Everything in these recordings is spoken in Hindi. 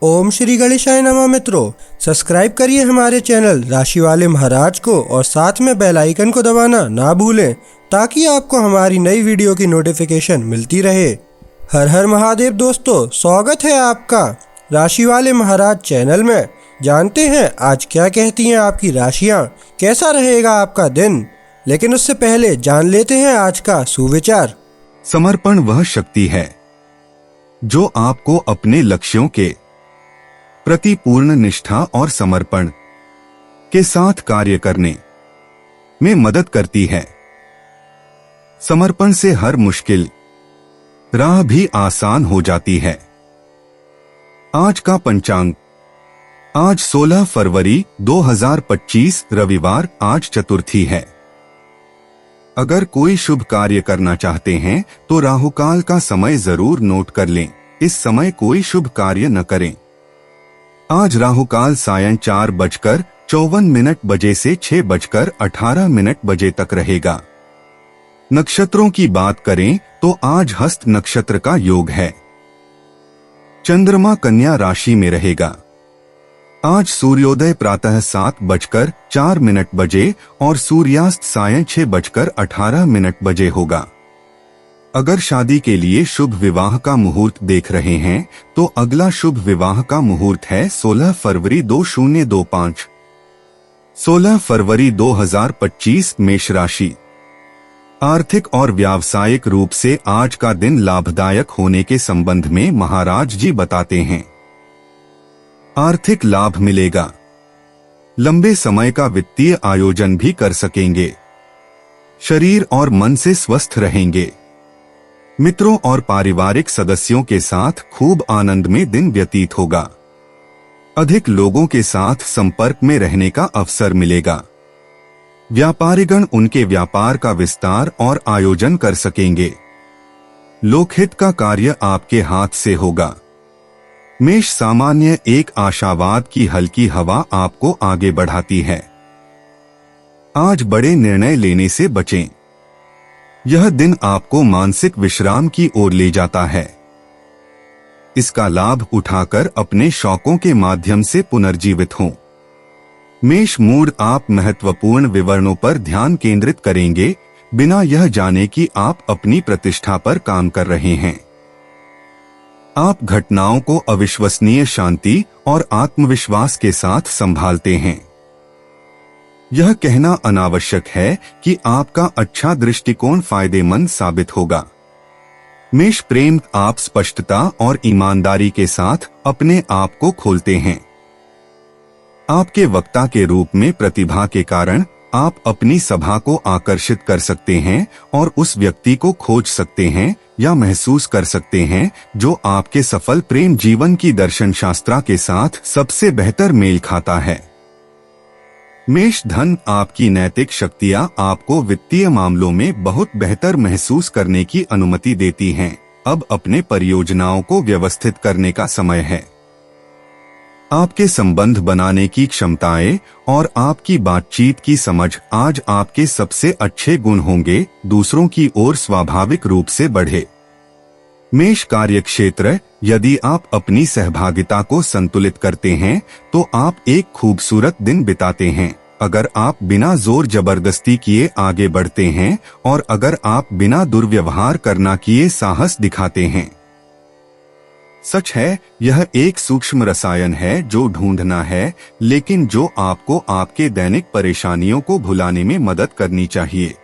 ओम श्री गणेशाय नमः। मित्रों, सब्सक्राइब करिए हमारे चैनल राशि वाले महाराज को और साथ में बेल आइकन को दबाना ना भूलें ताकि आपको हमारी नई वीडियो की नोटिफिकेशन मिलती रहे। हर हर महादेव दोस्तों, स्वागत है आपका राशि वाले महाराज चैनल में। जानते हैं आज क्या कहती हैं आपकी राशियां, कैसा रहेगा आपका दिन। लेकिन उससे पहले जान लेते हैं आज का सुविचार। समर्पण वह शक्ति है जो आपको अपने लक्ष्यों के प्रति पूर्ण निष्ठा और समर्पण के साथ कार्य करने में मदद करती है। समर्पण से हर मुश्किल राह भी आसान हो जाती है। आज का पंचांग, आज 16 फरवरी 2025 रविवार, आज चतुर्थी है। अगर कोई शुभ कार्य करना चाहते हैं तो राहुकाल का समय जरूर नोट कर लें। इस समय कोई शुभ कार्य न करें। आज राहुकाल सायं 4:54 बजे से 6:18 बजे तक रहेगा। नक्षत्रों की बात करें तो आज हस्त नक्षत्र का योग है। चंद्रमा कन्या राशि में रहेगा। आज सूर्योदय प्रातः 7:04 बजे और सूर्यास्त सायं 6:18 बजे होगा। अगर शादी के लिए शुभ विवाह का मुहूर्त देख रहे हैं तो अगला शुभ विवाह का मुहूर्त है 16 फरवरी 2025। 16 फरवरी 2025 मेष राशि। आर्थिक और व्यावसायिक रूप से आज का दिन लाभदायक होने के संबंध में महाराज जी बताते हैं। आर्थिक लाभ मिलेगा। लंबे समय का वित्तीय आयोजन भी कर सकेंगे। शरीर और मन से स्वस्थ रहेंगे। मित्रों और पारिवारिक सदस्यों के साथ खूब आनंद में दिन व्यतीत होगा। अधिक लोगों के साथ संपर्क में रहने का अवसर मिलेगा। व्यापारीगण उनके व्यापार का विस्तार और आयोजन कर सकेंगे। लोकहित का कार्य आपके हाथ से होगा। मेष सामान्य एक आशावाद की हल्की हवा आपको आगे बढ़ाती है। आज बड़े निर्णय लेने से बचें। यह दिन आपको मानसिक विश्राम की ओर ले जाता है। इसका लाभ उठाकर अपने शौकों के माध्यम से पुनर्जीवित हों। मेष मूड आप महत्वपूर्ण विवरणों पर ध्यान केंद्रित करेंगे बिना यह जाने कि आप अपनी प्रतिष्ठा पर काम कर रहे हैं। आप घटनाओं को अविश्वसनीय शांति और आत्मविश्वास के साथ संभालते हैं। यह कहना अनावश्यक है कि आपका अच्छा दृष्टिकोण फायदेमंद साबित होगा। मेष प्रेम, आप स्पष्टता और ईमानदारी के साथ अपने आप को खोलते हैं। आपके वक्ता के रूप में प्रतिभा के कारण आप अपनी सभा को आकर्षित कर सकते हैं और उस व्यक्ति को खोज सकते हैं या महसूस कर सकते हैं जो आपके सफल प्रेम जीवन की दर्शन शास्त्रा के साथ सबसे बेहतर मेल खाता है। मेष धन, आपकी नैतिक शक्तियां आपको वित्तीय मामलों में बहुत बेहतर महसूस करने की अनुमति देती हैं। अब अपने परियोजनाओं को व्यवस्थित करने का समय है। आपके संबंध बनाने की क्षमताएं और आपकी बातचीत की समझ आज आपके सबसे अच्छे गुण होंगे। दूसरों की ओर स्वाभाविक रूप से बढ़े। मेष कार्यक्षेत्र, यदि आप अपनी सहभागिता को संतुलित करते हैं तो आप एक खूबसूरत दिन बिताते हैं। अगर आप बिना जोर जबरदस्ती किए आगे बढ़ते हैं और अगर आप बिना दुर्व्यवहार करना किए साहस दिखाते हैं। सच है, यह एक सूक्ष्म रसायन है जो ढूंढना है, लेकिन जो आपको आपके दैनिक परेशानियों को भुलाने में मदद करनी चाहिए।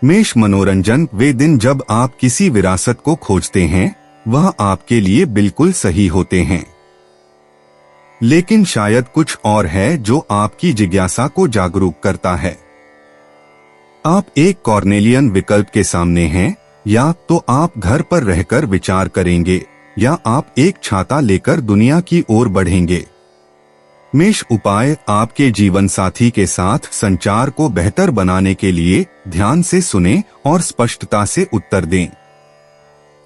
मेष मनोरंजन, वे दिन जब आप किसी विरासत को खोजते हैं वह आपके लिए बिल्कुल सही होते हैं, लेकिन शायद कुछ और है जो आपकी जिज्ञासा को जागरूक करता है। आप एक कॉर्नेलियन विकल्प के सामने हैं, या तो आप घर पर रहकर विचार करेंगे या आप एक छाता लेकर दुनिया की ओर बढ़ेंगे। मेष उपाय, आपके जीवन साथी के साथ संचार को बेहतर बनाने के लिए ध्यान से सुनें और स्पष्टता से उत्तर दें।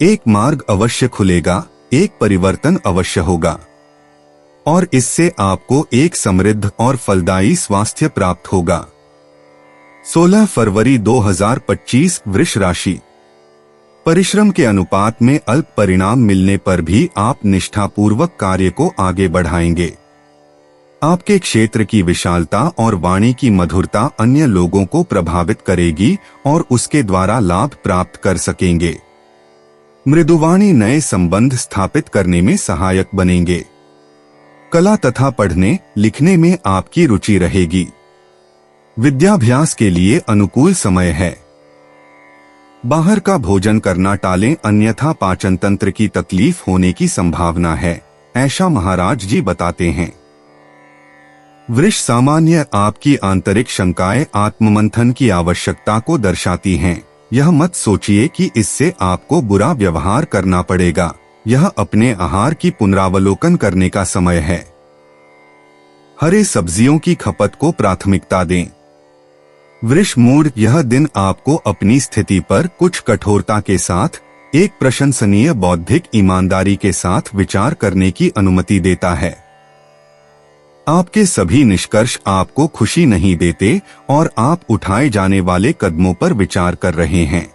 एक मार्ग अवश्य खुलेगा, एक परिवर्तन अवश्य होगा और इससे आपको एक समृद्ध और फलदायी स्वास्थ्य प्राप्त होगा। 16 फरवरी 2025 वृष राशि। परिश्रम के अनुपात में अल्प परिणाम मिलने पर भी आप निष्ठापूर्वक कार्य को आगे बढ़ाएंगे। आपके क्षेत्र की विशालता और वाणी की मधुरता अन्य लोगों को प्रभावित करेगी और उसके द्वारा लाभ प्राप्त कर सकेंगे। मृदुवाणी नए संबंध स्थापित करने में सहायक बनेंगे। कला तथा पढ़ने लिखने में आपकी रुचि रहेगी। विद्याभ्यास के लिए अनुकूल समय है। बाहर का भोजन करना टालें, अन्यथा पाचन तंत्र की तकलीफ होने की संभावना है, ऐसा महाराज जी बताते हैं। वृष सामान्य आपकी आंतरिक शंकाएं आत्ममंथन की आवश्यकता को दर्शाती हैं। यह मत सोचिए कि इससे आपको बुरा व्यवहार करना पड़ेगा। यह अपने आहार की पुनरावलोकन करने का समय है। हरे सब्जियों की खपत को प्राथमिकता दें। वृष मूड यह दिन आपको अपनी स्थिति पर कुछ कठोरता के साथ एक प्रशंसनीय बौद्धिक ईमानदारी के साथ विचार करने की अनुमति देता है। आपके सभी निष्कर्ष आपको खुशी नहीं देते और आप उठाए जाने वाले कदमों पर विचार कर रहे हैं।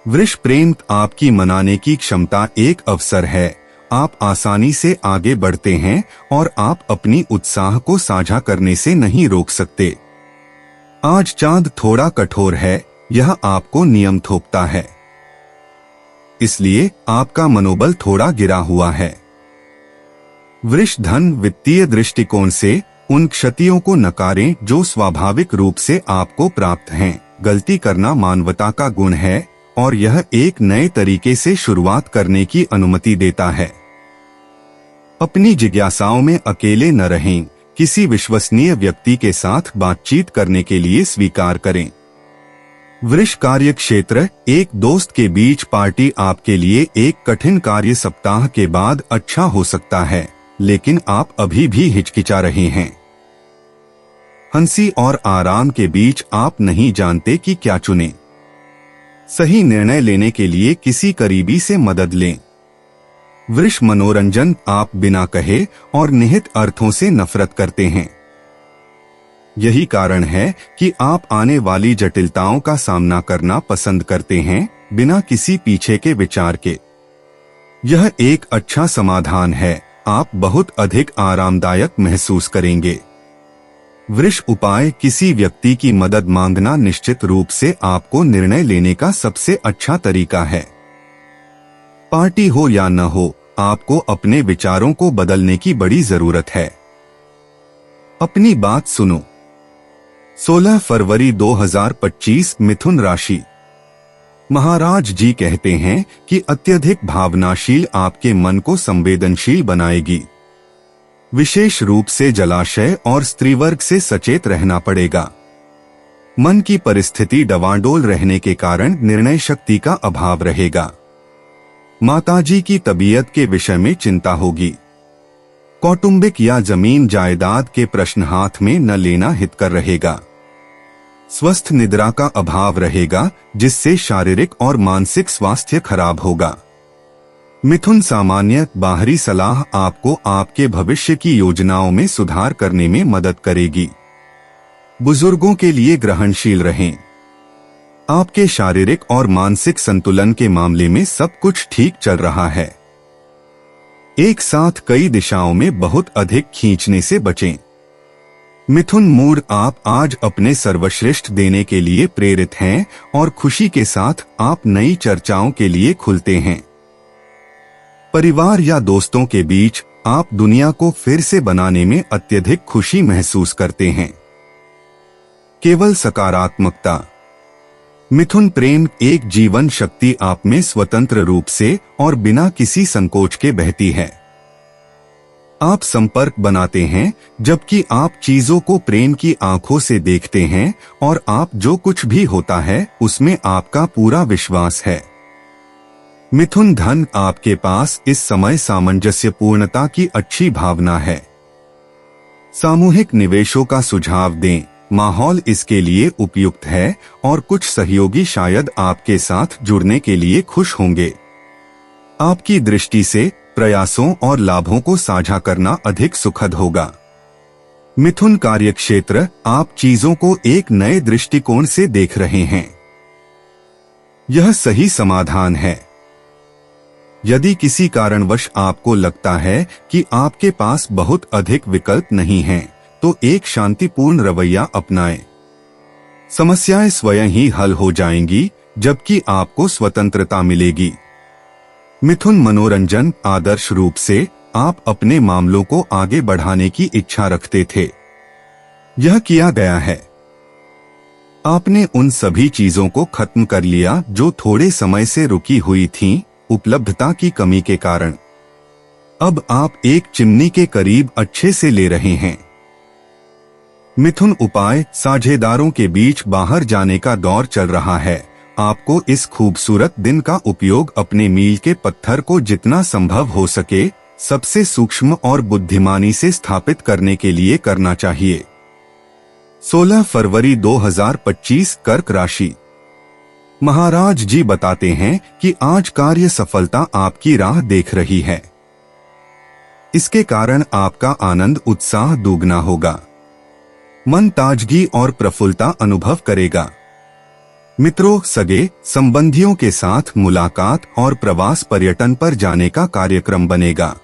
वृष प्रेम आपकी मनाने की क्षमता एक अवसर है। आप आसानी से आगे बढ़ते हैं और आप अपनी उत्साह को साझा करने से नहीं रोक सकते। आज चांद थोड़ा कठोर है, यह आपको नियम थोपता है, इसलिए आपका मनोबल थोड़ा गिरा हुआ है। वृष धन वित्तीय दृष्टिकोण से उन क्षतियों को नकारें जो स्वाभाविक रूप से आपको प्राप्त हैं। गलती करना मानवता का गुण है और यह एक नए तरीके से शुरुआत करने की अनुमति देता है। अपनी जिज्ञासाओं में अकेले न रहें, किसी विश्वसनीय व्यक्ति के साथ बातचीत करने के लिए स्वीकार करें। वृष कार्य क्षेत्र एक दोस्त के बीच पार्टी आपके लिए एक कठिन कार्य सप्ताह के बाद अच्छा हो सकता है, लेकिन आप अभी भी हिचकिचा रहे हैं। हंसी और आराम के बीच आप नहीं जानते कि क्या चुनें। सही निर्णय लेने के लिए किसी करीबी से मदद लें। वृष मनोरंजन आप बिना कहे और निहित अर्थों से नफरत करते हैं। यही कारण है कि आप आने वाली जटिलताओं का सामना करना पसंद करते हैं, बिना किसी पीछे के विचार के। यह एक अच्छा समाधान है। आप बहुत अधिक आरामदायक महसूस करेंगे। वृष उपाय किसी व्यक्ति की मदद मांगना निश्चित रूप से आपको निर्णय लेने का सबसे अच्छा तरीका है। पार्टी हो या न हो, आपको अपने विचारों को बदलने की बड़ी जरूरत है। अपनी बात सुनो। 16 फरवरी 2025 मिथुन राशि। महाराज जी कहते हैं कि अत्यधिक भावनाशील आपके मन को संवेदनशील बनाएगी। विशेष रूप से जलाशय और स्त्रीवर्ग से सचेत रहना पड़ेगा। मन की परिस्थिति डवाडोल रहने के कारण निर्णय शक्ति का अभाव रहेगा। माताजी की तबीयत के विषय में चिंता होगी। कौटुंबिक या जमीन जायदाद के प्रश्न हाथ में न लेना हितकर रहेगा। स्वस्थ निद्रा का अभाव रहेगा, जिससे शारीरिक और मानसिक स्वास्थ्य खराब होगा। मिथुन सामान्य बाहरी सलाह आपको आपके भविष्य की योजनाओं में सुधार करने में मदद करेगी। बुजुर्गों के लिए ग्रहणशील रहें। आपके शारीरिक और मानसिक संतुलन के मामले में सब कुछ ठीक चल रहा है। एक साथ कई दिशाओं में बहुत अधिक खींचने से बचें। मिथुन मूड आप आज अपने सर्वश्रेष्ठ देने के लिए प्रेरित हैं और खुशी के साथ आप नई चर्चाओं के लिए खुलते हैं। परिवार या दोस्तों के बीच आप दुनिया को फिर से बनाने में अत्यधिक खुशी महसूस करते हैं। केवल सकारात्मकता। मिथुन प्रेम एक जीवन शक्ति आप में स्वतंत्र रूप से और बिना किसी संकोच के बहती है। आप संपर्क बनाते हैं जबकि आप चीजों को प्रेम की आंखों से देखते हैं और आप जो कुछ भी होता है उसमें आपका पूरा विश्वास है। मिथुन धन आपके पास इस समय सामंजस्यपूर्णता की अच्छी भावना है। सामूहिक निवेशों का सुझाव दें, माहौल इसके लिए उपयुक्त है और कुछ सहयोगी शायद आपके साथ जुड़ने के लिए खुश होंगे। आपकी दृष्टि से प्रयासों और लाभों को साझा करना अधिक सुखद होगा। मिथुन कार्यक्षेत्र आप चीजों को एक नए दृष्टिकोण से देख रहे हैं। यह सही समाधान है। यदि किसी कारणवश आपको लगता है कि आपके पास बहुत अधिक विकल्प नहीं हैं, तो एक शांतिपूर्ण रवैया अपनाएं। समस्याएं स्वयं ही हल हो जाएंगी, जबकि आपको स्वतंत्रता मिलेगी। मिथुन मनोरंजन। आदर्श रूप से आप अपने मामलों को आगे बढ़ाने की इच्छा रखते थे। यह किया गया है। आपने उन सभी चीजों को खत्म कर लिया जो थोड़े समय से रुकी हुई थीं, उपलब्धता की कमी के कारण। अब आप एक चिमनी के करीब अच्छे से ले रहे हैं। मिथुन उपाय। साझेदारों के बीच बाहर जाने का दौर चल रहा है। आपको इस खूबसूरत दिन का उपयोग अपने मील के पत्थर को जितना संभव हो सके सबसे सूक्ष्म और बुद्धिमानी से स्थापित करने के लिए करना चाहिए। 16 फरवरी 2025 कर्क राशि। महाराज जी बताते हैं कि आज कार्य सफलता आपकी राह देख रही है। इसके कारण आपका आनंद उत्साह दुगना होगा। मन ताजगी और प्रफुल्लता अनुभव करेगा। मित्रों, सगे संबंधियों के साथ मुलाकात और प्रवास पर्यटन पर जाने का कार्यक्रम बनेगा।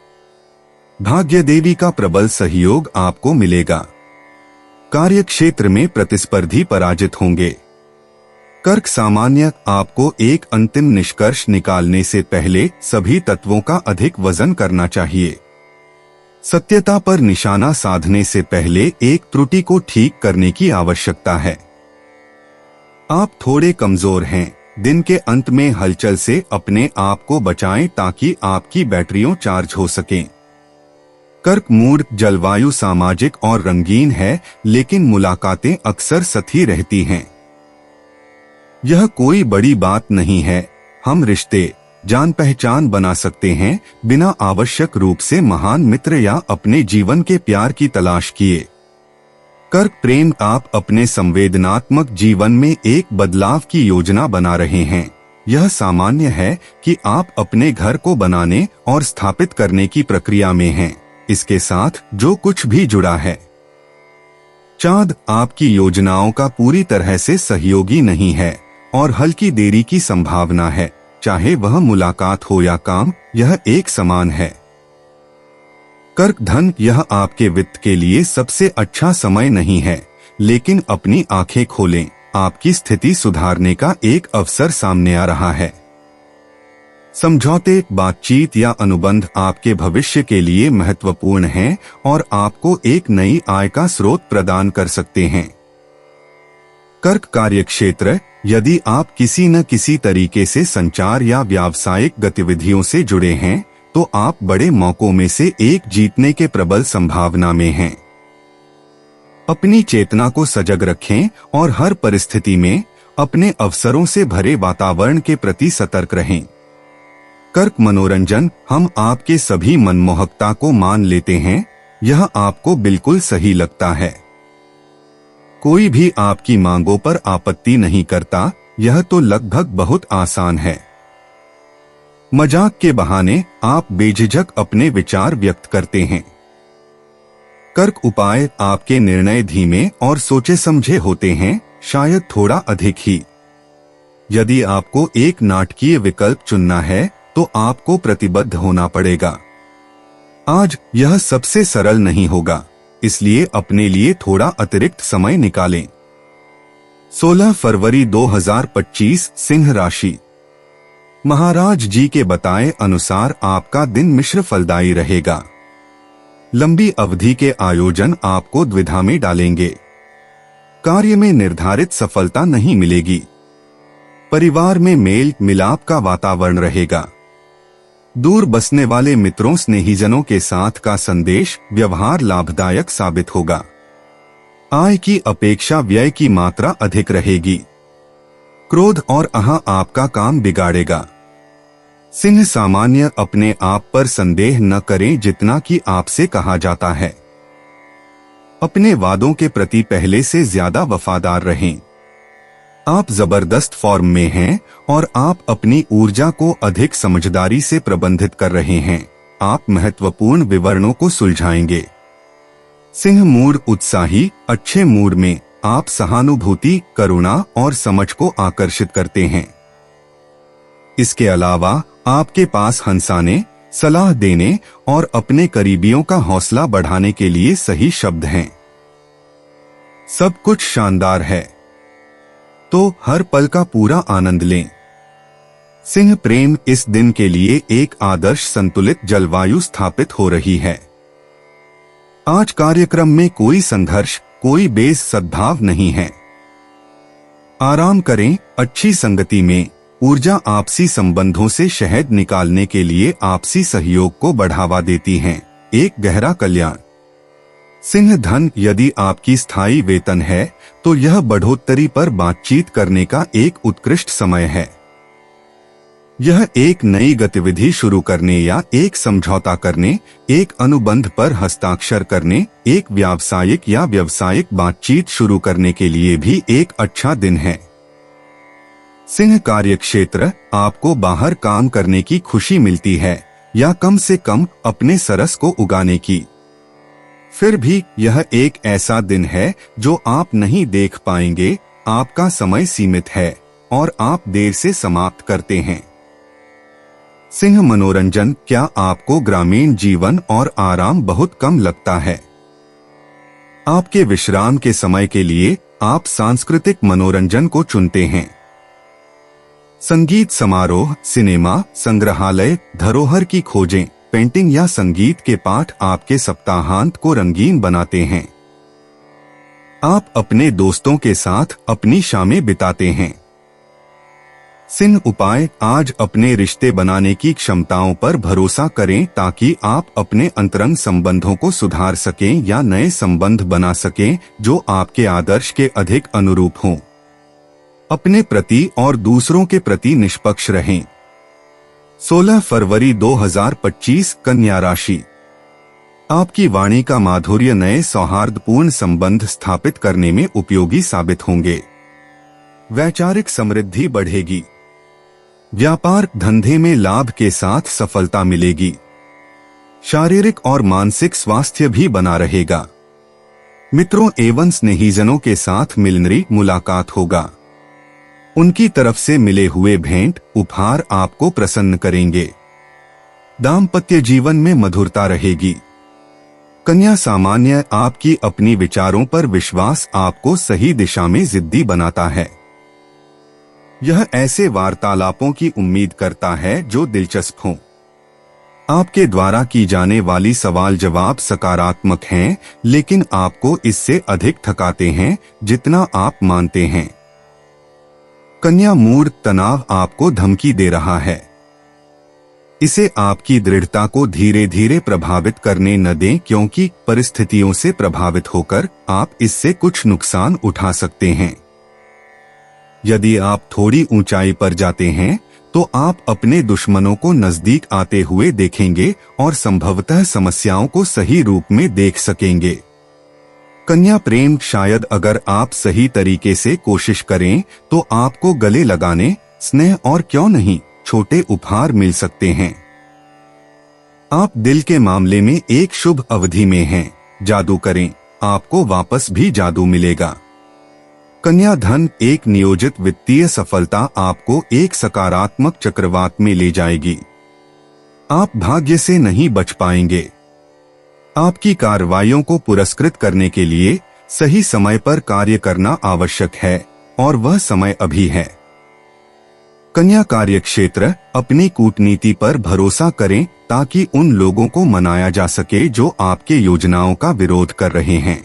भाग्य देवी का प्रबल सहयोग आपको मिलेगा। कार्यक्षेत्र में प्रतिस्पर्धी पराजित होंगे। कर्क सामान्य। आपको एक अंतिम निष्कर्ष निकालने से पहले सभी तत्वों का अधिक वजन करना चाहिए। सत्यता पर निशाना साधने से पहले एक त्रुटि को ठीक करने की आवश्यकता है। आप थोड़े कमजोर हैं। दिन के अंत में हलचल से अपने आप को बचाएं ताकि आपकी बैटरियां चार्ज हो सकें। कर्क मूड। जलवायु सामाजिक और रंगीन है, लेकिन मुलाकातें अक्सर सती रहती हैं। यह कोई बड़ी बात नहीं है। हम रिश्ते, जान पहचान बना सकते हैं बिना आवश्यक रूप से महान मित्र या अपने जीवन के प्यार की तलाश किए। कर्क प्रेम। आप अपने संवेदनात्मक जीवन में एक बदलाव की योजना बना रहे हैं। यह सामान्य है कि आप अपने घर को बनाने और स्थापित करने की प्रक्रिया में हैं। इसके साथ जो कुछ भी जुड़ा है। चांद। आपकी योजनाओं का पूरी तरह से सहयोगी नहीं है और हल्की देरी की संभावना है। चाहे वह मुलाकात हो या काम, यह एक समान है। कर्क धन। यह आपके वित्त के लिए सबसे अच्छा समय नहीं है, लेकिन अपनी आंखें खोलें। आपकी स्थिति सुधारने का एक अवसर सामने आ रहा है। समझौते, बातचीत या अनुबंध आपके भविष्य के लिए महत्वपूर्ण हैं और आपको एक नई आय का स्रोत प्रदान कर सकते हैं। कर्क कार्यक्षेत्र। यदि आप किसी न किसी तरीके से संचार या व्यावसायिक गतिविधियों से जुड़े हैं, तो आप बड़े मौकों में से एक जीतने के प्रबल संभावना में हैं। अपनी चेतना को सजग रखें और हर परिस्थिति में अपने अवसरों से भरे वातावरण के प्रति सतर्क रहें। कर्क मनोरंजन। हम आपके सभी मनमोहकता को मान लेते हैं। यह आपको बिल्कुल सही लगता है। कोई भी आपकी मांगों पर आपत्ति नहीं करता। यह तो लगभग बहुत आसान है। मजाक के बहाने आप बेझिझक अपने विचार व्यक्त करते हैं। कर्क उपाय। आपके निर्णय धीमे और सोचे समझे होते हैं, शायद थोड़ा अधिक ही। यदि आपको एक नाटकीय विकल्प चुनना है, तो आपको प्रतिबद्ध होना पड़ेगा। आज यह सबसे सरल नहीं होगा, इसलिए अपने लिए थोड़ा अतिरिक्त समय निकालें। 16 फरवरी 2025 सिंह राशि। महाराज जी के बताए अनुसार आपका दिन मिश्र फलदायी रहेगा। लंबी अवधि के आयोजन आपको द्विधा में डालेंगे। कार्य में निर्धारित सफलता नहीं मिलेगी। परिवार में मेल मिलाप का वातावरण रहेगा। दूर बसने वाले मित्रों स्नेहीजनों के साथ का संदेश व्यवहार लाभदायक साबित होगा। आय की अपेक्षा व्यय की मात्रा अधिक रहेगी। क्रोध और अहं आपका काम बिगाड़ेगा। सिंह सामान्य। अपने आप पर संदेह न करें जितना कि आपसे कहा जाता है। अपने वादों के प्रति पहले से ज्यादा वफादार रहें। आप जबरदस्त फॉर्म में हैं और आप अपनी ऊर्जा को अधिक समझदारी से प्रबंधित कर रहे हैं। आप महत्वपूर्ण विवरणों को सुलझाएंगे। सिंह मूड उत्साही। अच्छे मूड में आप सहानुभूति, करुणा और समझ को आकर्षित करते हैं। इसके अलावा आपके पास हंसाने, सलाह देने और अपने करीबियों का हौसला बढ़ाने के लिए सही शब्द हैं। सब कुछ शानदार है, तो हर पल का पूरा आनंद लें। सिंह प्रेम इस दिन के लिए एक आदर्श संतुलित जलवायु स्थापित हो रही है। आज कार्यक्रम में कोई संघर्ष, कोई बेस सद्भाव नहीं है। आराम करें। अच्छी संगति में ऊर्जा आपसी संबंधों से शहद निकालने के लिए आपसी सहयोग को बढ़ावा देती हैं। एक गहरा कल्याण। सिंह धन, यदि आपकी स्थायी वेतन है तो यह बढ़ोतरी पर बातचीत करने का एक उत्कृष्ट समय है। यह एक नई गतिविधि शुरू करने या एक समझौता करने, एक अनुबंध पर हस्ताक्षर करने, एक व्यावसायिक या व्यावसायिक बातचीत शुरू करने के लिए भी एक अच्छा दिन है। सिंह कार्यक्षेत्र, आपको बाहर काम करने की खुशी मिलती है या कम से कम अपने सरस को उगाने की। फिर भी यह एक ऐसा दिन है जो आप नहीं देख पाएंगे। आपका समय सीमित है और आप देर से समाप्त करते हैं। सिंह मनोरंजन, क्या आपको ग्रामीण जीवन और आराम बहुत कम लगता है? आपके विश्राम के समय के लिए आप सांस्कृतिक मनोरंजन को चुनते हैं। संगीत समारोह, सिनेमा, संग्रहालय, धरोहर की खोजें, पेंटिंग या संगीत के पाठ आपके सप्ताहांत को रंगीन बनाते हैं। आप अपने दोस्तों के साथ अपनी शामें बिताते हैं। सिंह उपाय, आज अपने रिश्ते बनाने की क्षमताओं पर भरोसा करें ताकि आप अपने अंतरंग संबंधों को सुधार सकें या नए संबंध बना सकें जो आपके आदर्श के अधिक अनुरूप हों। अपने प्रति और दूसरों के प्रति निष्पक्ष रहें। 16 फरवरी 2025 कन्या राशि। आपकी वाणी का माधुर्य नए सौहार्दपूर्ण संबंध स्थापित करने में उपयोगी साबित होंगे। वैचारिक समृद्धि बढ़ेगी। व्यापार धंधे में लाभ के साथ सफलता मिलेगी। शारीरिक और मानसिक स्वास्थ्य भी बना रहेगा। मित्रों एवं स्नेहीजनों के साथ मिलनरी मुलाकात होगा। उनकी तरफ से मिले हुए भेंट उपहार आपको प्रसन्न करेंगे। दाम्पत्य जीवन में मधुरता रहेगी। कन्या सामान्य, आपकी अपनी विचारों पर विश्वास आपको सही दिशा में जिद्दी बनाता है। यह ऐसे वार्तालापों की उम्मीद करता है जो दिलचस्प हों। आपके द्वारा की जाने वाली सवाल जवाब सकारात्मक हैं, लेकिन आपको इससे अधिक थकाते हैं जितना आप मानते हैं। कन्या मूड, तनाव आपको धमकी दे रहा है। इसे आपकी दृढ़ता को धीरे धीरे प्रभावित करने न दें, क्योंकि परिस्थितियों से प्रभावित होकर आप इससे कुछ नुकसान उठा सकते हैं। यदि आप थोड़ी ऊंचाई पर जाते हैं तो आप अपने दुश्मनों को नजदीक आते हुए देखेंगे और संभवतः समस्याओं को सही रूप में देख सकेंगे। कन्या प्रेम, शायद अगर आप सही तरीके से कोशिश करें तो आपको गले लगाने, स्नेह और क्यों नहीं छोटे उपहार मिल सकते हैं। आप दिल के मामले में एक शुभ अवधि में हैं। जादू करें, आपको वापस भी जादू मिलेगा। कन्या धन, एक नियोजित वित्तीय सफलता आपको एक सकारात्मक चक्रवात में ले जाएगी। आप भाग्य से नहीं बच पाएंगे। आपकी कार्रवाइयों को पुरस्कृत करने के लिए सही समय पर कार्य करना आवश्यक है और वह समय अभी है। कन्या कार्यक्षेत्र, अपनी कूटनीति पर भरोसा करें ताकि उन लोगों को मनाया जा सके जो आपके योजनाओं का विरोध कर रहे हैं।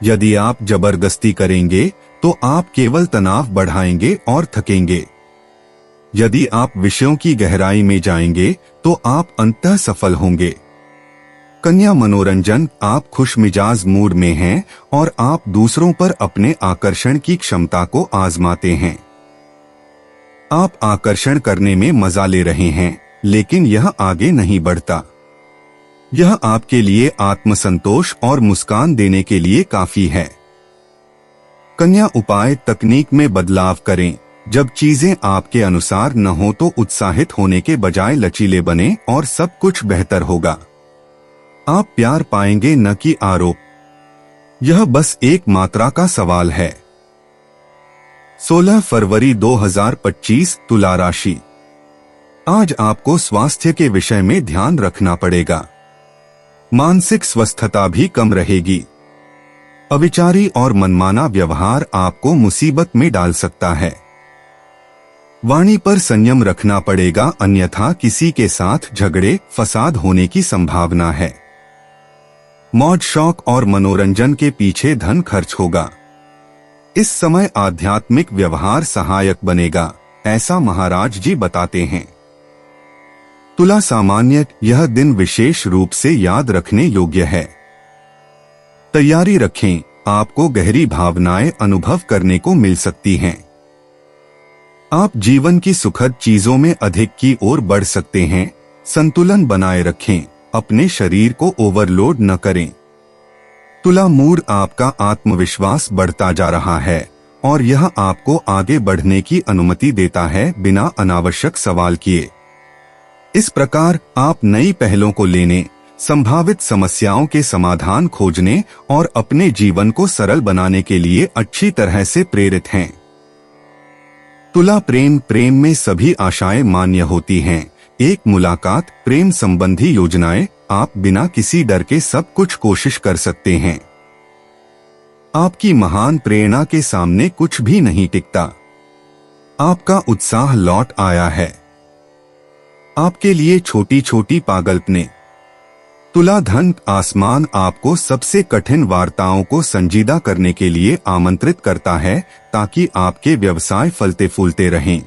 यदि आप जबरदस्ती करेंगे तो आप केवल तनाव बढ़ाएंगे और थकेंगे। यदि आप विषयों की गहराई में जाएंगे तो आप अंततः सफल होंगे। कन्या मनोरंजन, आप खुशमिजाज मूड में हैं और आप दूसरों पर अपने आकर्षण की क्षमता को आजमाते हैं। आप आकर्षण करने में मजा ले रहे हैं, लेकिन यह आगे नहीं बढ़ता। यह आपके लिए आत्मसंतोष और मुस्कान देने के लिए काफी है। कन्या उपाय, तकनीक में बदलाव करें। जब चीजें आपके अनुसार न हो तो उत्साहित होने के बजाय लचीले बने और सब कुछ बेहतर होगा। आप प्यार पाएंगे न कि आरोप। यह बस एक मात्रा का सवाल है। 16 फरवरी 2025 तुला राशि। आज आपको स्वास्थ्य के विषय में ध्यान रखना पड़ेगा। मानसिक स्वस्थता भी कम रहेगी। अविचारी और मनमाना व्यवहार आपको मुसीबत में डाल सकता है। वाणी पर संयम रखना पड़ेगा, अन्यथा किसी के साथ झगड़े फसाद होने की संभावना है। मौज शौक और मनोरंजन के पीछे धन खर्च होगा। इस समय आध्यात्मिक व्यवहार सहायक बनेगा, ऐसा महाराज जी बताते हैं। तुला सामान्य यह दिन विशेष रूप से याद रखने योग्य है। तैयारी रखें, आपको गहरी भावनाएं अनुभव करने को मिल सकती हैं। आप जीवन की सुखद चीजों में अधिक की ओर बढ़ सकते हैं। संतुलन बनाए रखें, अपने शरीर को ओवरलोड न करें। तुला मूड आपका आत्मविश्वास बढ़ता जा रहा है और यह आपको आगे बढ़ने की अनुमति देता है बिना अनावश्यक सवाल किए। इस प्रकार आप नई पहलों को लेने, संभावित समस्याओं के समाधान खोजने और अपने जीवन को सरल बनाने के लिए अच्छी तरह से प्रेरित हैं। तुला प्रेम में सभी आशाएं मान्य होती हैं। एक मुलाकात, प्रेम संबंधी योजनाएं, आप बिना किसी डर के सब कुछ कोशिश कर सकते हैं। आपकी महान प्रेरणा के सामने कुछ भी नहीं टिकता। आपका उत्साह लौट आया है। आपके लिए छोटी छोटी पागलपने। तुला धन आसमान आपको सबसे कठिन वार्ताओं को संजीदा करने के लिए आमंत्रित करता है, ताकि आपके व्यवसाय फलते फूलते रहें।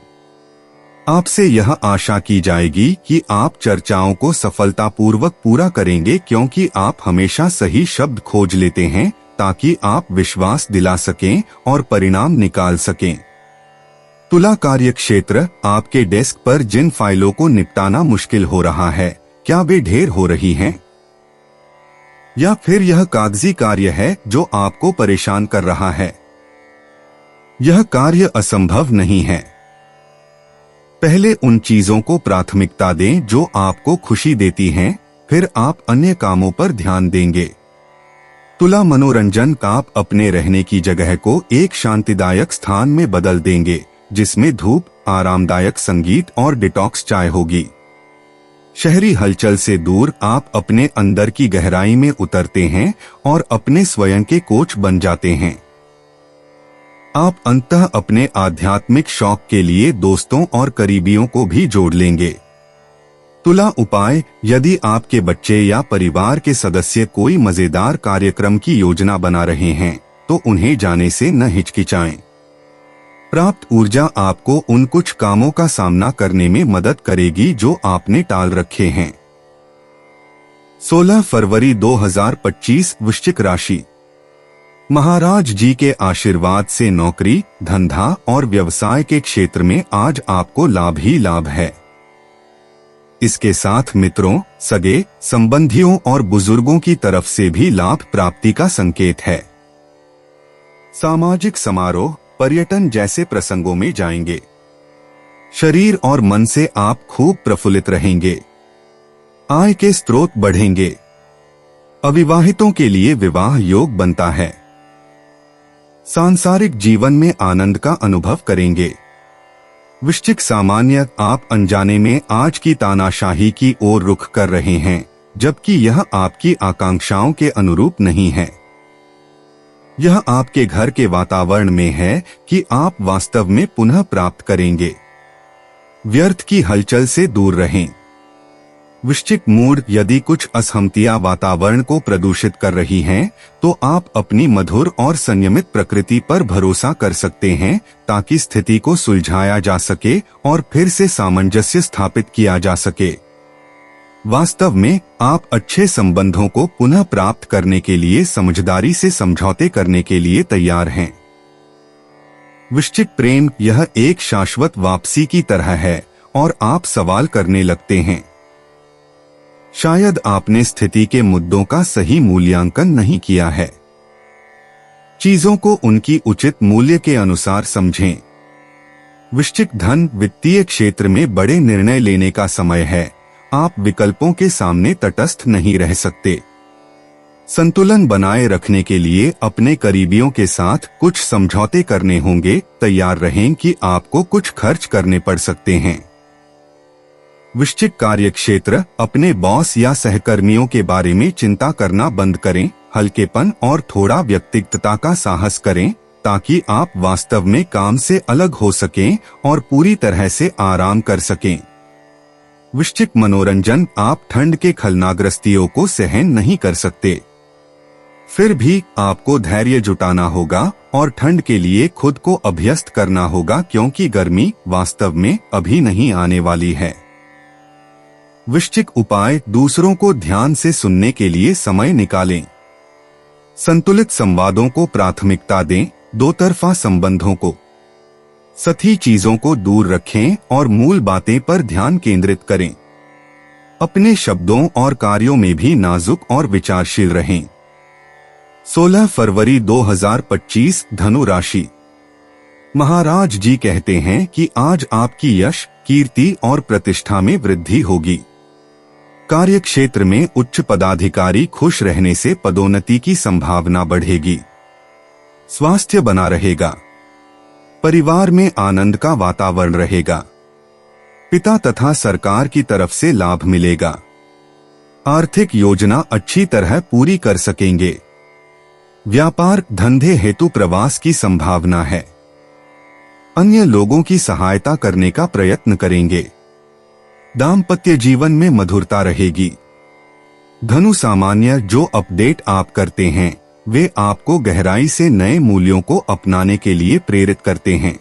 आपसे यह आशा की जाएगी कि आप चर्चाओं को सफलतापूर्वक पूरा करेंगे, क्योंकि आप हमेशा सही शब्द खोज लेते हैं ताकि आप विश्वास दिला सकें और परिणाम निकाल सकें। तुला कार्यक्षेत्र, आपके डेस्क पर जिन फाइलों को निपटाना मुश्किल हो रहा है, क्या वे ढेर हो रही हैं? या फिर यह कागजी कार्य है जो आपको परेशान कर रहा है? यह कार्य असंभव नहीं है। पहले उन चीजों को प्राथमिकता दें जो आपको खुशी देती हैं, फिर आप अन्य कामों पर ध्यान देंगे। तुला मनोरंजन का आप अपने रहने की जगह को एक शांतिदायक स्थान में बदल देंगे, जिसमें धूप, आरामदायक संगीत और डिटॉक्स चाय होगी। शहरी हलचल से दूर आप अपने अंदर की गहराई में उतरते हैं और अपने स्वयं के कोच बन जाते हैं। आप अंततः अपने आध्यात्मिक शौक के लिए दोस्तों और करीबियों को भी जोड़ लेंगे। तुला उपाय, यदि आपके बच्चे या परिवार के सदस्य कोई मजेदार कार्यक्रम की योजना बना रहे हैं, तो उन्हें जाने से न हिचकिचाएं। प्राप्त ऊर्जा आपको उन कुछ कामों का सामना करने में मदद करेगी जो आपने टाल रखे हैं। 16 फरवरी 2025 वृश्चिक राशि। महाराज जी के आशीर्वाद से नौकरी, धंधा और व्यवसाय के क्षेत्र में आज आपको लाभ ही लाभ है। इसके साथ मित्रों, सगे संबंधियों और बुजुर्गों की तरफ से भी लाभ प्राप्ति का संकेत है। सामाजिक समारोह, पर्यटन जैसे प्रसंगों में जाएंगे। शरीर और मन से आप खूब प्रफुल्लित रहेंगे। आय के स्रोत बढ़ेंगे। अविवाहितों के लिए विवाह योग बनता है। सांसारिक जीवन में आनंद का अनुभव करेंगे। वृश्चिक सामान्य, आप अनजाने में आज की तानाशाही की ओर रुख कर रहे हैं, जबकि यह आपकी आकांक्षाओं के अनुरूप नहीं है। यह आपके घर के वातावरण में है कि आप वास्तव में पुनः प्राप्त करेंगे। व्यर्थ की हलचल से दूर रहें। वृश्चिक मूड, यदि कुछ असहमतियां वातावरण को प्रदूषित कर रही हैं, तो आप अपनी मधुर और संयमित प्रकृति पर भरोसा कर सकते हैं, ताकि स्थिति को सुलझाया जा सके और फिर से सामंजस्य स्थापित किया जा सके। वास्तव में आप अच्छे संबंधों को पुनः प्राप्त करने के लिए समझदारी से समझौते करने के लिए तैयार हैं। वृश्चिक प्रेम, यह एक शाश्वत वापसी की तरह है और आप सवाल करने लगते हैं। शायद आपने स्थिति के मुद्दों का सही मूल्यांकन नहीं किया है। चीजों को उनकी उचित मूल्य के अनुसार समझें। वृश्चिक धन, वित्तीय क्षेत्र में बड़े निर्णय लेने का समय है। आप विकल्पों के सामने तटस्थ नहीं रह सकते। संतुलन बनाए रखने के लिए अपने करीबियों के साथ कुछ समझौते करने होंगे। तैयार रहें कि आपको कुछ खर्च करने पड़ सकते हैं। वृश्चिक कार्यक्षेत्र, अपने बॉस या सहकर्मियों के बारे में चिंता करना बंद करें। हल्केपन और थोड़ा व्यक्तिगतता का साहस करें ताकि आप वास्तव में काम से अलग हो सकें और पूरी तरह से आराम कर सकें। वृश्चिक मनोरंजन, आप ठंड के खलनाग्रस्तियों को सहन नहीं कर सकते। फिर भी आपको धैर्य जुटाना होगा और ठंड के लिए खुद को अभ्यस्त करना होगा क्योंकि गर्मी वास्तव में अभी नहीं आने वाली है। वृश्चिक उपाय, दूसरों को ध्यान से सुनने के लिए समय निकालें। संतुलित संवादों को प्राथमिकता दें, दो तरफा संबंधों को। सतही चीजों को दूर रखें और मूल बातें पर ध्यान केंद्रित करें। अपने शब्दों और कार्यों में भी नाजुक और विचारशील रहें। 16 फरवरी 2025, धनु राशि। महाराज जी कहते हैं कि आज आपकी यश, कीर्ति और प्रतिष्ठा में वृद्धि होगी। कार्यक्षेत्र में उच्च पदाधिकारी खुश रहने से पदोन्नति की संभावना बढ़ेगी। स्वास्थ्य बना रहेगा। परिवार में आनंद का वातावरण रहेगा। पिता तथा सरकार की तरफ से लाभ मिलेगा। आर्थिक योजना अच्छी तरह पूरी कर सकेंगे। व्यापार धंधे हेतु प्रवास की संभावना है। अन्य लोगों की सहायता करने का प्रयत्न करेंगे। दाम्पत्य जीवन में मधुरता रहेगी। धनु सामान्य, जो अपडेट आप करते हैं वे आपको गहराई से नए मूल्यों को अपनाने के लिए प्रेरित करते हैं।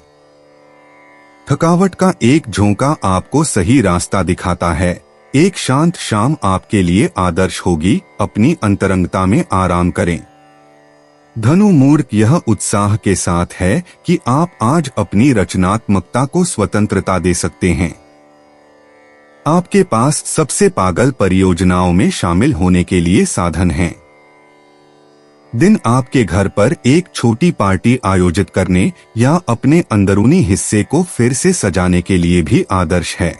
थकावट का एक झोंका आपको सही रास्ता दिखाता है। एक शांत शाम आपके लिए आदर्श होगी। अपनी अंतरंगता में आराम करें। धनु मूड, यह उत्साह के साथ है कि आप आज अपनी रचनात्मकता को स्वतंत्रता दे सकते हैं। आपके पास सबसे पागल परियोजनाओं में शामिल होने के लिए साधन हैं। दिन आपके घर पर एक छोटी पार्टी आयोजित करने या अपने अंदरूनी हिस्से को फिर से सजाने के लिए भी आदर्श है।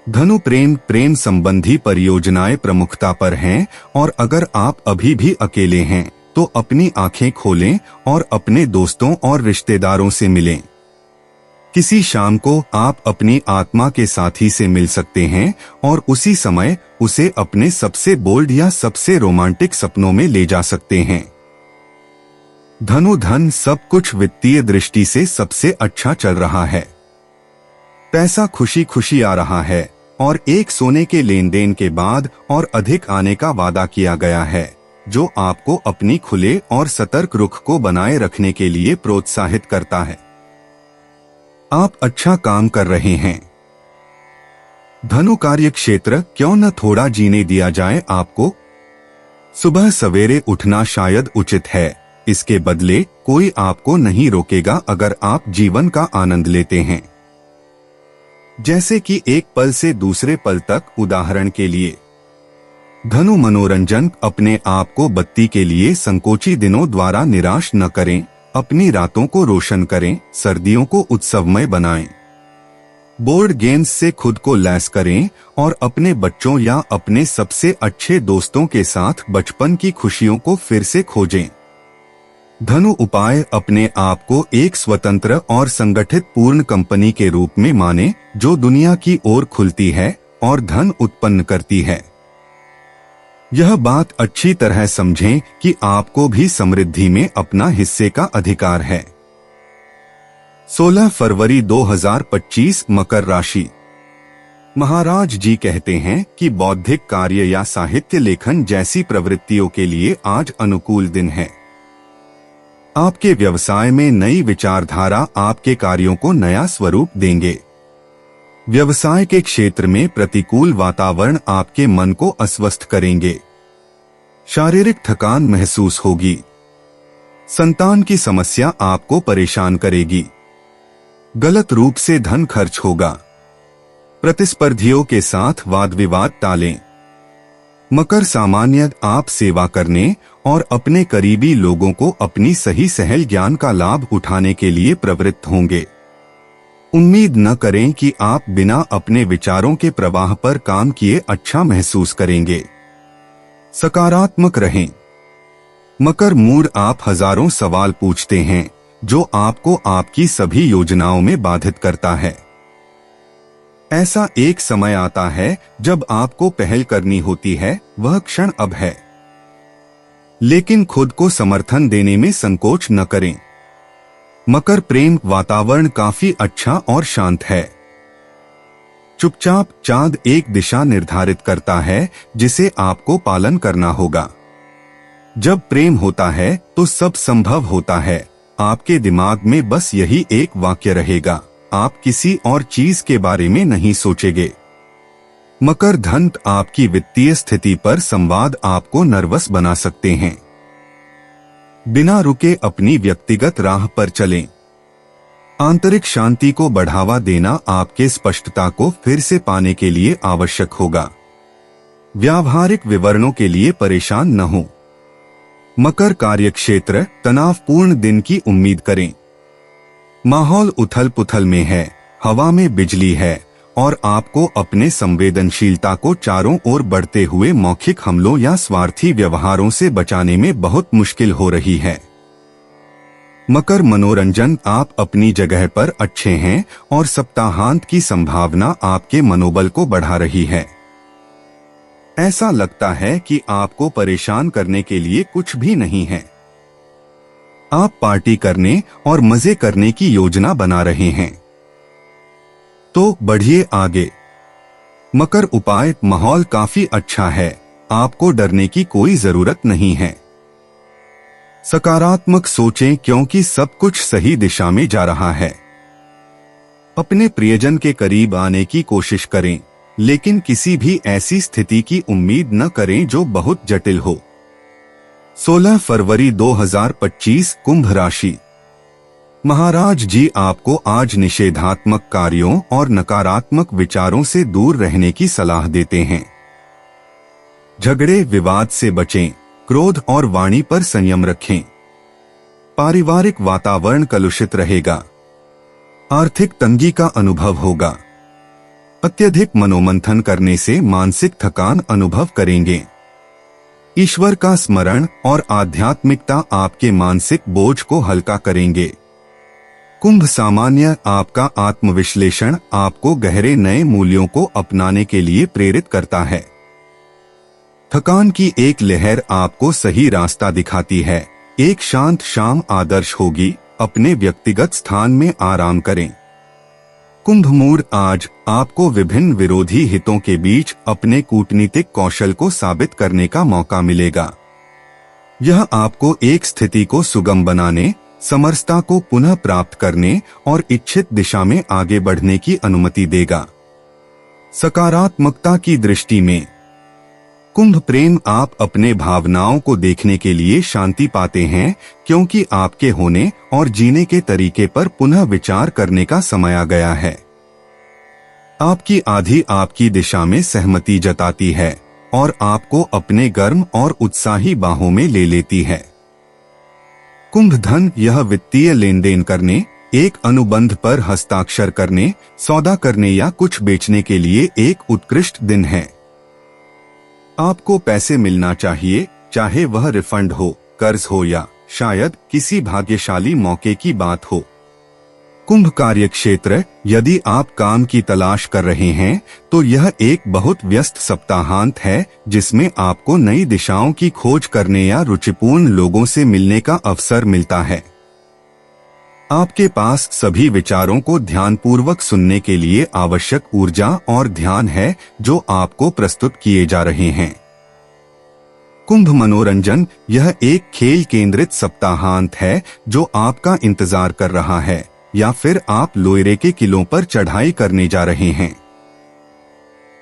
धनु प्रेम संबंधी परियोजनाएं प्रमुखता पर हैं और अगर आप अभी भी अकेले हैं तो अपनी आंखें खोलें और अपने दोस्तों और रिश्तेदारों से मिलें। किसी शाम को आप अपनी आत्मा के साथी से मिल सकते हैं और उसी समय उसे अपने सबसे बोल्ड या सबसे रोमांटिक सपनों में ले जा सकते हैं। धनु धन, सब कुछ वित्तीय दृष्टि से सबसे अच्छा चल रहा है। पैसा खुशी खुशी आ रहा है और एक सोने के लेन देन के बाद और अधिक आने का वादा किया गया है, जो आपको अपनी खुले और सतर्क रुख को बनाए रखने के लिए प्रोत्साहित करता है। आप अच्छा काम कर रहे हैं। धनु कार्यक्षेत्र, क्यों न थोड़ा जीने दिया जाए आपको। सुबह सवेरे उठना शायद उचित है। इसके बदले कोई आपको नहीं रोकेगा अगर आप जीवन का आनंद लेते हैं। जैसे कि एक पल से दूसरे पल तक, उदाहरण के लिए धनु मनोरंजन, अपने आप को बत्ती के लिए संकोची दिनों द्वारा निराश न करें। अपनी रातों को रोशन करें, सर्दियों को उत्सवमय बनाएं। बोर्ड गेम्स से खुद को लैस करें और अपने बच्चों या अपने सबसे अच्छे दोस्तों के साथ बचपन की खुशियों को फिर से खोजें। धनु उपाय, अपने आप को एक स्वतंत्र और संगठित पूर्ण कंपनी के रूप में मानें जो दुनिया की ओर खुलती है और धन उत्पन्न करती है। यह बात अच्छी तरह समझें कि आपको भी समृद्धि में अपना हिस्से का अधिकार है। 16 फरवरी 2025, मकर राशि। महाराज जी कहते हैं कि बौद्धिक कार्य या साहित्य लेखन जैसी प्रवृत्तियों के लिए आज अनुकूल दिन है। आपके व्यवसाय में नई विचारधारा आपके कार्यों को नया स्वरूप देंगे। व्यवसाय के क्षेत्र में प्रतिकूल वातावरण आपके मन को अस्वस्थ करेंगे। शारीरिक थकान महसूस होगी। संतान की समस्या आपको परेशान करेगी। गलत रूप से धन खर्च होगा। प्रतिस्पर्धियों के साथ वाद विवाद टालें। मकर सामान्य, आप सेवा करने और अपने करीबी लोगों को अपनी सही सहल ज्ञान का लाभ उठाने के लिए प्रवृत्त होंगे। उम्मीद न करें कि आप बिना अपने विचारों के प्रवाह पर काम किए अच्छा महसूस करेंगे। सकारात्मक रहें। मकर मूड, आप हजारों सवाल पूछते हैं जो आपको आपकी सभी योजनाओं में बाधित करता है। ऐसा एक समय आता है जब आपको पहल करनी होती है, वह क्षण अब है। लेकिन खुद को समर्थन देने में संकोच न करें। मकर प्रेम, वातावरण काफी अच्छा और शांत है। चुपचाप चांद एक दिशा निर्धारित करता है जिसे आपको पालन करना होगा। जब प्रेम होता है तो सब संभव होता है। आपके दिमाग में बस यही एक वाक्य रहेगा, आप किसी और चीज के बारे में नहीं सोचेंगे। मकर धन, आपकी वित्तीय स्थिति पर संवाद आपको नर्वस बना सकते हैं। बिना रुके अपनी व्यक्तिगत राह पर चलें। आंतरिक शांति को बढ़ावा देना आपके स्पष्टता को फिर से पाने के लिए आवश्यक होगा। व्यावहारिक विवरणों के लिए परेशान न हो। मकर कार्यक्षेत्र, तनावपूर्ण दिन की उम्मीद करें। माहौल उथल पुथल में है, हवा में बिजली है और आपको अपने संवेदनशीलता को चारों ओर बढ़ते हुए मौखिक हमलों या स्वार्थी व्यवहारों से बचाने में बहुत मुश्किल हो रही है। मकर मनोरंजन, आप अपनी जगह पर अच्छे हैं और सप्ताहांत की संभावना आपके मनोबल को बढ़ा रही है। ऐसा लगता है कि आपको परेशान करने के लिए कुछ भी नहीं है। आप पार्टी करने और मजे करने की योजना बना रहे हैं। तो बढ़िए आगे। मकर उपाय, माहौल काफी अच्छा है, आपको डरने की कोई जरूरत नहीं है। सकारात्मक सोचें क्योंकि सब कुछ सही दिशा में जा रहा है। अपने प्रियजन के करीब आने की कोशिश करें, लेकिन किसी भी ऐसी स्थिति की उम्मीद न करें जो बहुत जटिल हो। 16 फरवरी 2025, कुंभ राशि। महाराज जी आपको आज निषेधात्मक कार्यों और नकारात्मक विचारों से दूर रहने की सलाह देते हैं। झगड़े विवाद से बचें, क्रोध और वाणी पर संयम रखें। पारिवारिक वातावरण कलुषित रहेगा। आर्थिक तंगी का अनुभव होगा। अत्यधिक मनोमंथन करने से मानसिक थकान अनुभव करेंगे। ईश्वर का स्मरण और आध्यात्मिकता आपके मानसिक बोझ को हल्का करेंगे। कुंभ सामान्य, आपका आत्मविश्लेषण आपको गहरे नए मूल्यों को अपनाने के लिए प्रेरित करता है। थकान की एक लहर आपको सही रास्ता दिखाती है। एक शांत शाम आदर्श होगी। अपने व्यक्तिगत स्थान में आराम करें। कुंभ मूड, आज आपको विभिन्न विरोधी हितों के बीच अपने कूटनीतिक कौशल को साबित करने का मौका मिलेगा। यह आपको एक स्थिति को सुगम बनाने, समरसता को पुनः प्राप्त करने और इच्छित दिशा में आगे बढ़ने की अनुमति देगा। सकारात्मकता की दृष्टि में कुंभ प्रेम, आप अपने भावनाओं को देखने के लिए शांति पाते हैं क्योंकि आपके होने और जीने के तरीके पर पुनः विचार करने का समय आ गया है। आपकी आधी आपकी दिशा में सहमति जताती है और आपको अपने गर्म और उत्साही बाहों में ले लेती है। कुंभ धन, यह वित्तीय लेन देन करने, एक अनुबंध पर हस्ताक्षर करने, सौदा करने या कुछ बेचने के लिए एक उत्कृष्ट दिन है। आपको पैसे मिलना चाहिए, चाहे वह रिफंड हो, कर्ज हो या शायद किसी भाग्यशाली मौके की बात हो। कुंभ कार्यक्षेत्र, यदि आप काम की तलाश कर रहे हैं तो यह एक बहुत व्यस्त सप्ताहांत है जिसमें आपको नई दिशाओं की खोज करने या रुचिपूर्ण लोगों से मिलने का अवसर मिलता है। आपके पास सभी विचारों को ध्यानपूर्वक सुनने के लिए आवश्यक ऊर्जा और ध्यान है जो आपको प्रस्तुत किए जा रहे हैं। कुंभ मनोरंजन, यह एक खेल केंद्रित सप्ताहांत है जो आपका इंतजार कर रहा है या फिर आप लोयरे के किलों पर चढ़ाई करने जा रहे हैं।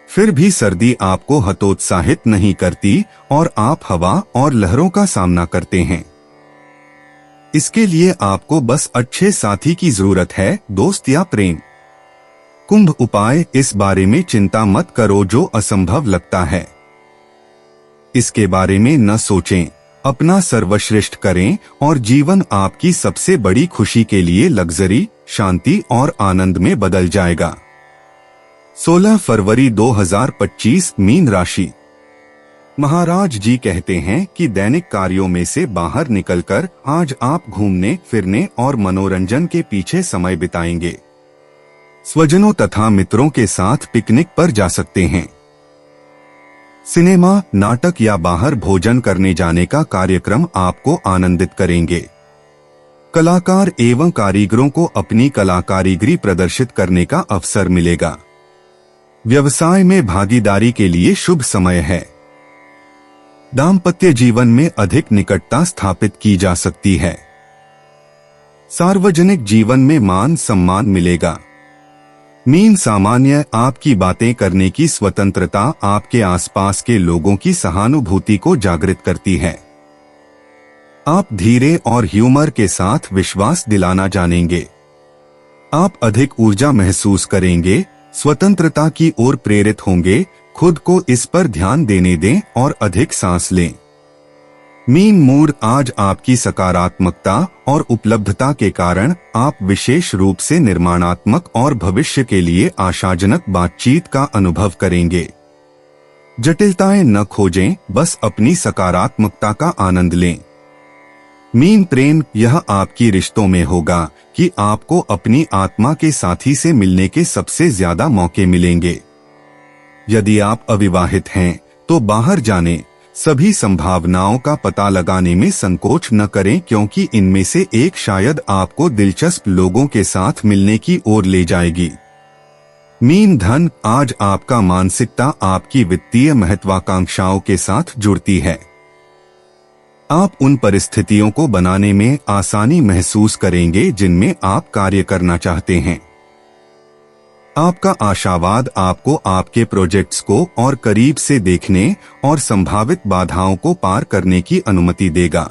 फिर भी सर्दी आपको हतोत्साहित नहीं करती और आप हवा और लहरों का सामना करते हैं। इसके लिए आपको बस अच्छे साथी की जरूरत है, दोस्त या प्रेम। कुंभ उपाय, इस बारे में चिंता मत करो जो असंभव लगता है। इसके बारे में न सोचें, अपना सर्वश्रेष्ठ करें और जीवन आपकी सबसे बड़ी खुशी के लिए लग्जरी, शांति और आनंद में बदल जाएगा। 16 फरवरी 2025, मीन राशि। महाराज जी कहते हैं कि दैनिक कार्यों में से बाहर निकलकर आज आप घूमने फिरने और मनोरंजन के पीछे समय बिताएंगे। स्वजनों तथा मित्रों के साथ पिकनिक पर जा सकते हैं। सिनेमा, नाटक या बाहर भोजन करने जाने का कार्यक्रम आपको आनंदित करेंगे। कलाकार एवं कारीगरों को अपनी कलाकारीगरी प्रदर्शित करने का अवसर मिलेगा। व्यवसाय में भागीदारी के लिए शुभ समय है। दाम्पत्य जीवन में अधिक निकटता स्थापित की जा सकती है। सार्वजनिक जीवन में मान सम्मान मिलेगा। मीन सामान्य आपकी बातें करने की स्वतंत्रता आपके आसपास के लोगों की सहानुभूति को जागृत करती है। आप धीरे और ह्यूमर के साथ विश्वास दिलाना जानेंगे। आप अधिक ऊर्जा महसूस करेंगे, स्वतंत्रता की ओर प्रेरित होंगे। खुद को इस पर ध्यान देने दें और अधिक सांस लें। मीन मूड आज आपकी सकारात्मकता और उपलब्धता के कारण आप विशेष रूप से निर्माणात्मक और भविष्य के लिए आशाजनक बातचीत का अनुभव करेंगे। जटिलताएं न खोजें, बस अपनी सकारात्मकता का आनंद लें। मीन प्रेम, यह आपकी रिश्तों में होगा कि आपको अपनी आत्मा के साथी से मिलने के सबसे ज्यादा मौके मिलेंगे। यदि आप अविवाहित हैं तो बाहर जाने सभी संभावनाओं का पता लगाने में संकोच न करें, क्योंकि इनमें से एक शायद आपको दिलचस्प लोगों के साथ मिलने की ओर ले जाएगी। मीन धन, आज आपका मानसिकता आपकी वित्तीय महत्वाकांक्षाओं के साथ जुड़ती है। आप उन परिस्थितियों को बनाने में आसानी महसूस करेंगे जिनमें आप कार्य करना चाहते हैं। आपका आशावाद आपको आपके प्रोजेक्ट्स को और करीब से देखने और संभावित बाधाओं को पार करने की अनुमति देगा।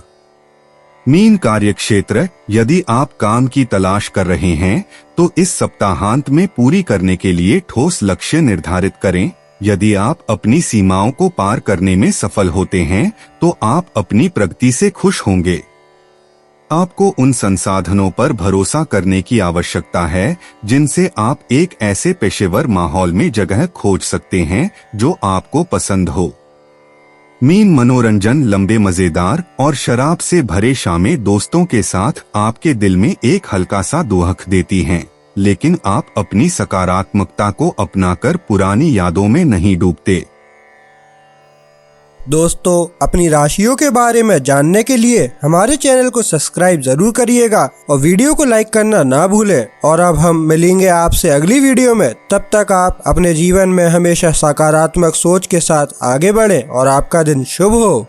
मीन कार्यक्षेत्र, यदि आप काम की तलाश कर रहे हैं तो इस सप्ताहांत में पूरी करने के लिए ठोस लक्ष्य निर्धारित करें। यदि आप अपनी सीमाओं को पार करने में सफल होते हैं तो आप अपनी प्रगति से खुश होंगे। आपको उन संसाधनों पर भरोसा करने की आवश्यकता है जिनसे आप एक ऐसे पेशेवर माहौल में जगह खोज सकते हैं जो आपको पसंद हो। मीन मनोरंजन, लंबे मजेदार और शराब से भरे शामें दोस्तों के साथ आपके दिल में एक हल्का सा दुहक देती हैं, लेकिन आप अपनी सकारात्मकता को अपनाकर पुरानी यादों में नहीं डूबते। दोस्तों, अपनी राशियों के बारे में जानने के लिए हमारे चैनल को सब्सक्राइब जरूर करिएगा और वीडियो को लाइक करना ना भूलें। और अब हम मिलेंगे आपसे अगली वीडियो में। तब तक आप अपने जीवन में हमेशा सकारात्मक सोच के साथ आगे बढ़ें और आपका दिन शुभ हो।